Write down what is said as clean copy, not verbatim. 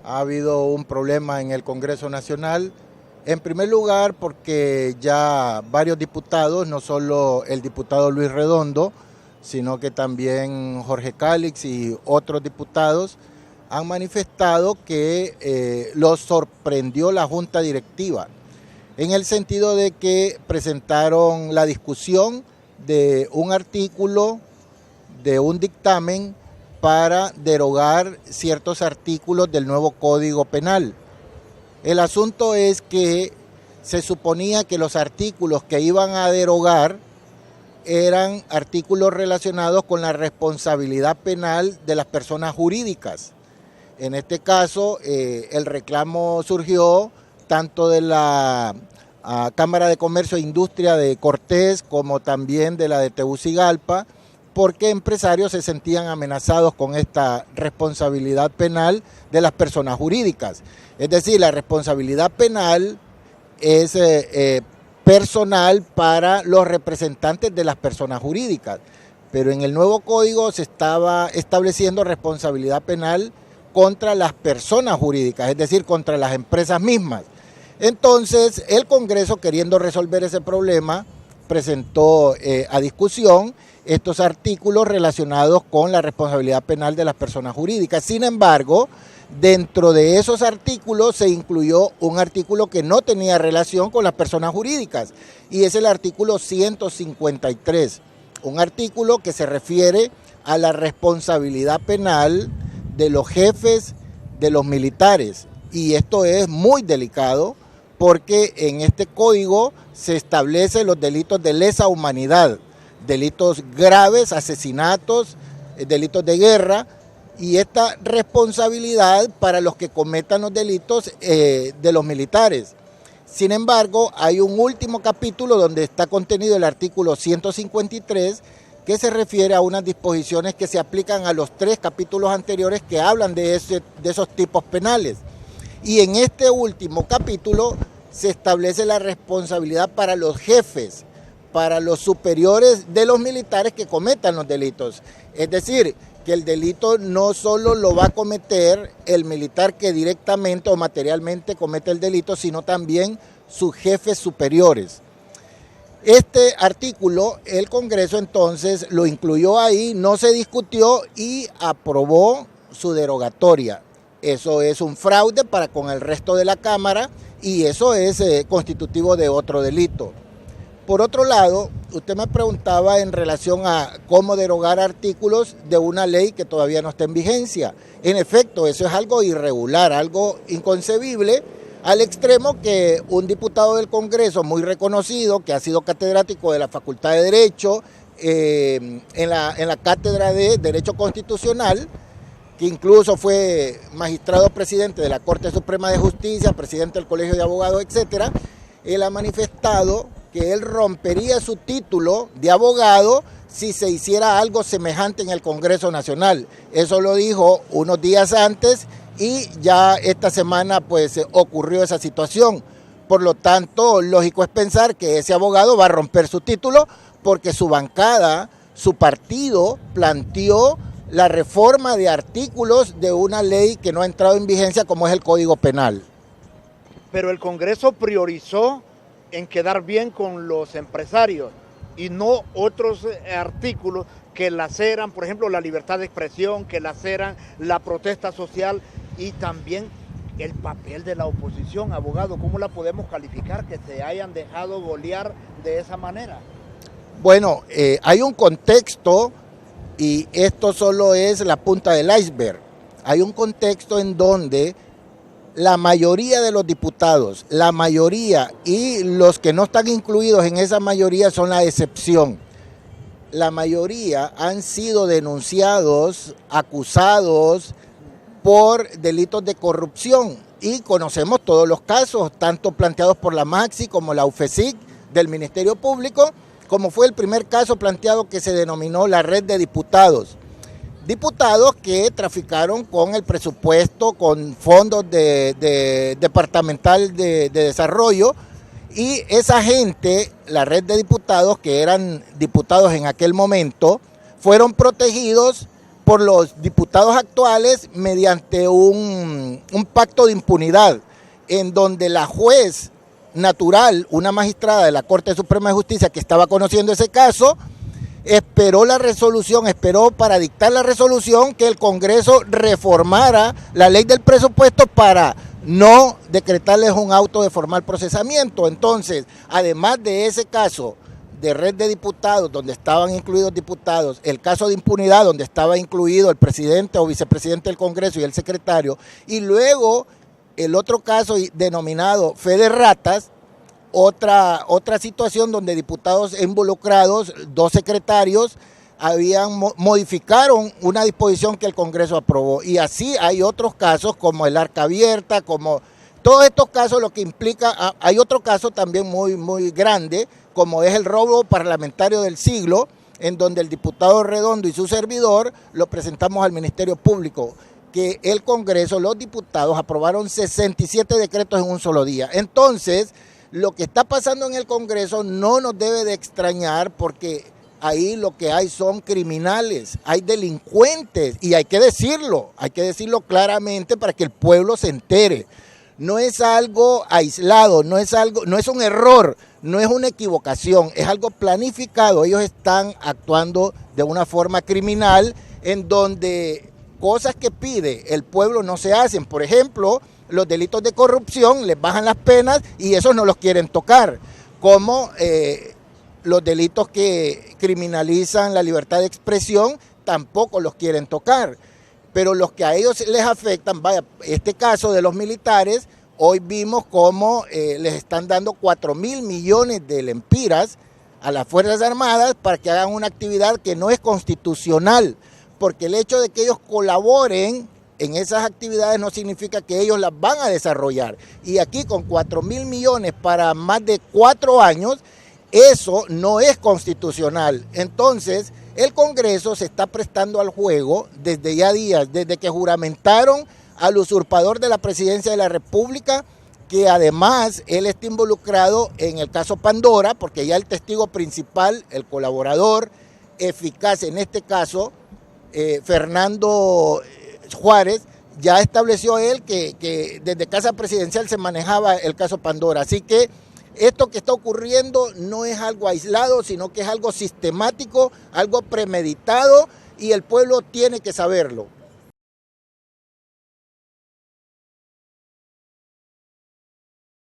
Ha habido un problema en el Congreso Nacional. En primer lugar, porque ya varios diputados, no solo el diputado Luis Redondo, sino que también Jorge Cálix y otros diputados han manifestado que los sorprendió la Junta Directiva, en el sentido de que presentaron la discusión de un artículo, de un dictamen, para derogar ciertos artículos del nuevo Código Penal. El asunto es que se suponía que los artículos que iban a derogar eran artículos relacionados con la responsabilidad penal de las personas jurídicas. En este caso, el reclamo surgió tanto de la Cámara de Comercio e Industria de Cortés como también de la de Tegucigalpa, porque empresarios se sentían amenazados con esta responsabilidad penal de las personas jurídicas. Es decir, la responsabilidad penal es personal para los representantes de las personas jurídicas, pero en el nuevo código se estaba estableciendo responsabilidad penal contra las personas jurídicas, es decir, contra las empresas mismas. Entonces, el Congreso, queriendo resolver ese problema, presentó a discusión estos artículos relacionados con la responsabilidad penal de las personas jurídicas. Sin embargo, dentro de esos artículos se incluyó un artículo que no tenía relación con las personas jurídicas, y es el artículo 153, un artículo que se refiere a la responsabilidad penal de los jefes de los militares. Y esto es muy delicado porque en este código se establecen los delitos de lesa humanidad, delitos graves, asesinatos, delitos de guerra, y esta responsabilidad para los que cometan los delitos de los militares. Sin embargo, hay un último capítulo donde está contenido el artículo 153, que se refiere a unas disposiciones que se aplican a los 3 capítulos anteriores que hablan de esos tipos penales. Y en este último capítulo se establece la responsabilidad para los jefes, para los superiores de los militares que cometan los delitos. Es decir, que el delito no solo lo va a cometer el militar que directamente o materialmente comete el delito, sino también sus jefes superiores. Este artículo, el Congreso entonces lo incluyó ahí, no se discutió y aprobó su derogatoria. Eso es un fraude para con el resto de la Cámara y eso es constitutivo de otro delito. Por otro lado, usted me preguntaba en relación a cómo derogar artículos de una ley que todavía no está en vigencia. En efecto, eso es algo irregular, algo inconcebible, al extremo que un diputado del Congreso muy reconocido, que ha sido catedrático de la Facultad de Derecho, en la cátedra de Derecho Constitucional, que incluso fue magistrado presidente de la Corte Suprema de Justicia, presidente del Colegio de Abogados, etc., él ha manifestado que él rompería su título de abogado si se hiciera algo semejante en el Congreso Nacional. Eso lo dijo unos días antes y ya esta semana pues ocurrió esa situación. Por lo tanto, lógico es pensar que ese abogado va a romper su título porque su bancada, su partido, planteó la reforma de artículos de una ley que no ha entrado en vigencia como es el Código Penal. Pero el Congreso priorizó en quedar bien con los empresarios y no otros artículos que laceran, por ejemplo, la libertad de expresión, que laceran la protesta social y también el papel de la oposición. Abogado, ¿cómo la podemos calificar que se hayan dejado golear de esa manera? Bueno, hay un contexto y esto solo es la punta del iceberg. Hay un contexto en donde la mayoría de los diputados, la mayoría y los que no están incluidos en esa mayoría son la excepción. La mayoría han sido denunciados, acusados por delitos de corrupción y conocemos todos los casos, tanto planteados por la Maxi como la UFESIC del Ministerio Público, como fue el primer caso planteado que se denominó la red de diputados. Diputados que traficaron con el presupuesto, con fondos departamental de desarrollo, y esa gente, la red de diputados que eran diputados en aquel momento, fueron protegidos por los diputados actuales mediante un pacto de impunidad, en donde la juez natural, una magistrada de la Corte Suprema de Justicia que estaba conociendo ese caso, esperó la resolución, esperó para dictar la resolución que el Congreso reformara la ley del presupuesto para no decretarles un auto de formal procesamiento. Entonces, además de ese caso de red de diputados, donde estaban incluidos diputados, el caso de impunidad, donde estaba incluido el presidente o vicepresidente del Congreso y el secretario, y luego el otro caso denominado fe de ratas, otra situación donde diputados involucrados, 2 secretarios, modificaron una disposición que el Congreso aprobó. Y así hay otros casos como el Arca Abierta, como todos estos casos, lo que implica, hay otro caso también muy grande, como es el robo parlamentario del siglo, en donde el diputado Redondo y su servidor lo presentamos al Ministerio Público, que el Congreso, los diputados aprobaron 67 decretos en un solo día. Entonces, lo que está pasando en el Congreso no nos debe de extrañar, porque ahí lo que hay son criminales, hay delincuentes, y hay que decirlo claramente para que el pueblo se entere. No es algo aislado, no es un error, no es una equivocación, es algo planificado. Ellos están actuando de una forma criminal, en donde cosas que pide el pueblo no se hacen. Por ejemplo, los delitos de corrupción les bajan las penas y esos no los quieren tocar, como los delitos que criminalizan la libertad de expresión tampoco los quieren tocar. Pero los que a ellos les afectan, vaya, este caso de los militares, hoy vimos cómo les están dando 4.000 millones de lempiras a las Fuerzas Armadas para que hagan una actividad que no es constitucional, porque el hecho de que ellos colaboren en esas actividades no significa que ellos las van a desarrollar. Y aquí con 4.000 millones para más de 4 años, eso no es constitucional. Entonces, el Congreso se está prestando al juego desde ya días, desde que juramentaron al usurpador de la presidencia de la República, que además él está involucrado en el caso Pandora, porque ya el testigo principal, el colaborador eficaz en este caso, Fernando Juárez, ya estableció él que desde Casa Presidencial se manejaba el caso Pandora. Así que esto que está ocurriendo no es algo aislado, sino que es algo sistemático, algo premeditado, y el pueblo tiene que saberlo.